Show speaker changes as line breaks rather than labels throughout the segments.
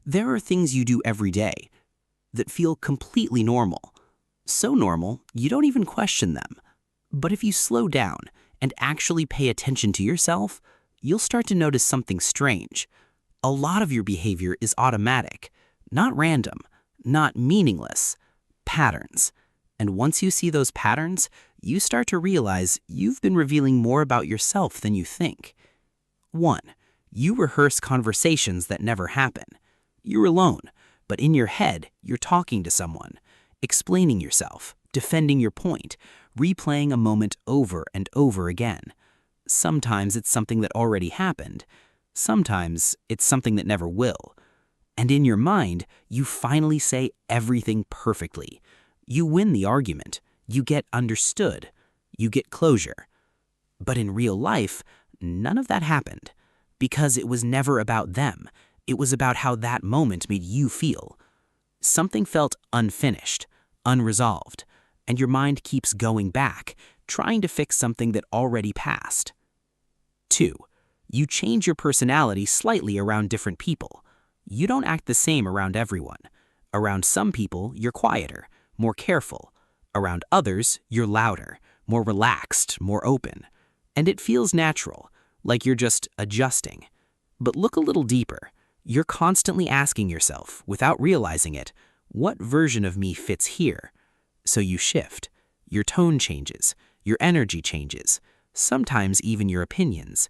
There are things you do every day that feel completely normal. So normal, you don't even question them. But if you slow down and actually pay attention to yourself, you'll start to notice something strange. A lot of your behavior is automatic, not random, not meaningless, patterns. And once you see those patterns, you start to realize you've been revealing more about yourself than you think. 1. You rehearse conversations that never happen. You're alone, but in your head, you're talking to someone, explaining yourself, defending your point, replaying a moment over and over again. Sometimes it's something that already happened. Sometimes it's something that never will. And in your mind, you finally say everything perfectly. You win the argument. You get understood. You get closure. But in real life, none of that happened. Because it was never about them. It was about how that moment made you feel. Something felt unfinished, unresolved, and your mind keeps going back, trying to fix something that already passed. 2. You change your personality slightly around different people. You don't act the same around everyone. Around some people, you're quieter, more careful. Around others, you're louder, more relaxed, more open. And it feels natural, like you're just adjusting. But look a little deeper. You're constantly asking yourself, without realizing it, what version of me fits here? So you shift. Your tone changes. Your energy changes. Sometimes even your opinions.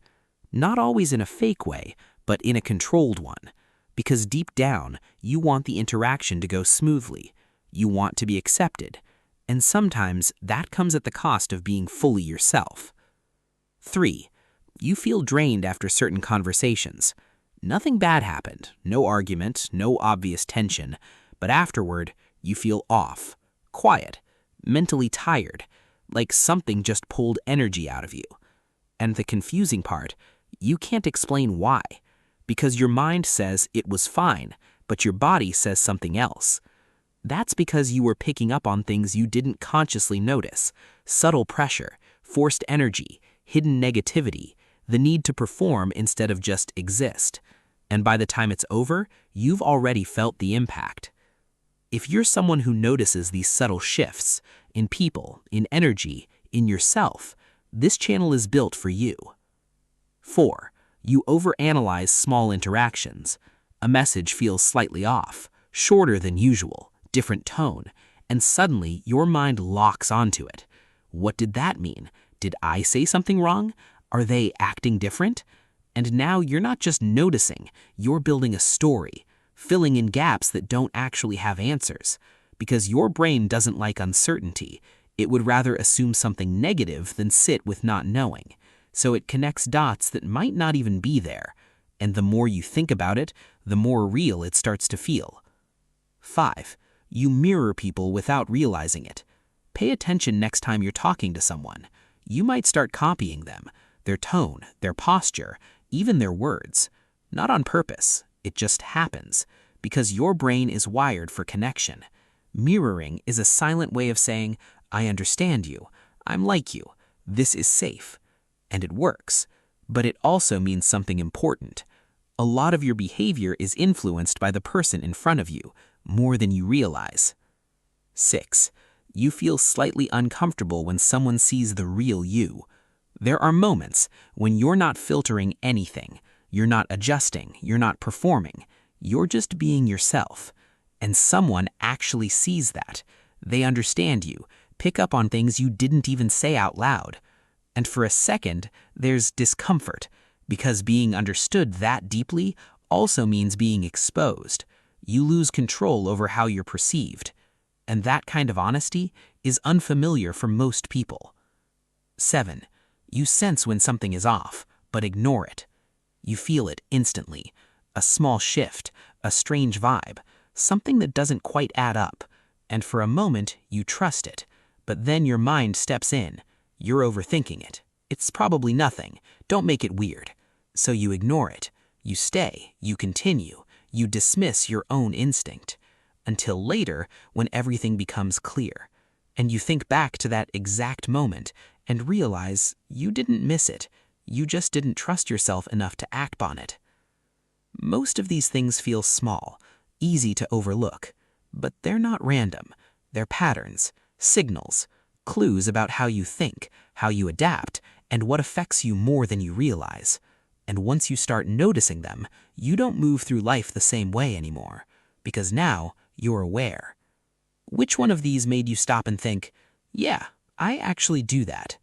Not always in a fake way, but in a controlled one. Because deep down, you want the interaction to go smoothly. You want to be accepted. And sometimes that comes at the cost of being fully yourself. 3. You feel drained after certain conversations. Nothing bad happened, no argument, no obvious tension, but afterward, you feel off, quiet, mentally tired, like something just pulled energy out of you. And the confusing part, you can't explain why, because your mind says it was fine, but your body says something else. That's because you were picking up on things you didn't consciously notice: subtle pressure, forced energy, hidden negativity, the need to perform instead of just exist. And by the time it's over, you've already felt the impact. If you're someone who notices these subtle shifts in people, in energy, in yourself, this channel is built for you. 4. You overanalyze small interactions. A message feels slightly off, shorter than usual, different tone, and suddenly your mind locks onto it. What did that mean? Did I say something wrong? Are they acting different? And now you're not just noticing, you're building a story, filling in gaps that don't actually have answers. Because your brain doesn't like uncertainty. It would rather assume something negative than sit with not knowing. So it connects dots that might not even be there. And the more you think about it, the more real it starts to feel. 5. You mirror people without realizing it. Pay attention next time you're talking to someone. You might start copying them, their tone, their posture, even their words. Not on purpose, it just happens, because your brain is wired for connection. Mirroring is a silent way of saying, I understand you, I'm like you, this is safe. And it works, but it also means something important. A lot of your behavior is influenced by the person in front of you, more than you realize. 6. You feel slightly uncomfortable when someone sees the real you. There are moments when you're not filtering anything. You're not adjusting. You're not performing. You're just being yourself. And someone actually sees that. They understand you, pick up on things you didn't even say out loud. And for a second, there's discomfort, because being understood that deeply also means being exposed. You lose control over how you're perceived. And that kind of honesty is unfamiliar for most people. 7. You sense when something is off, but ignore it. You feel it instantly. A small shift, a strange vibe, something that doesn't quite add up. And for a moment, you trust it. But then your mind steps in. You're overthinking it. It's probably nothing. Don't make it weird. So you ignore it. You stay. You continue. You dismiss your own instinct. Until later, when everything becomes clear. And you think back to that exact moment and realize you didn't miss it. You just didn't trust yourself enough to act on it. Most of these things feel small, easy to overlook. But they're not random. They're patterns, signals, clues about how you think, how you adapt, and what affects you more than you realize. And once you start noticing them, you don't move through life the same way anymore, because now you're aware. Which one of these made you stop and think, yeah, I actually do that?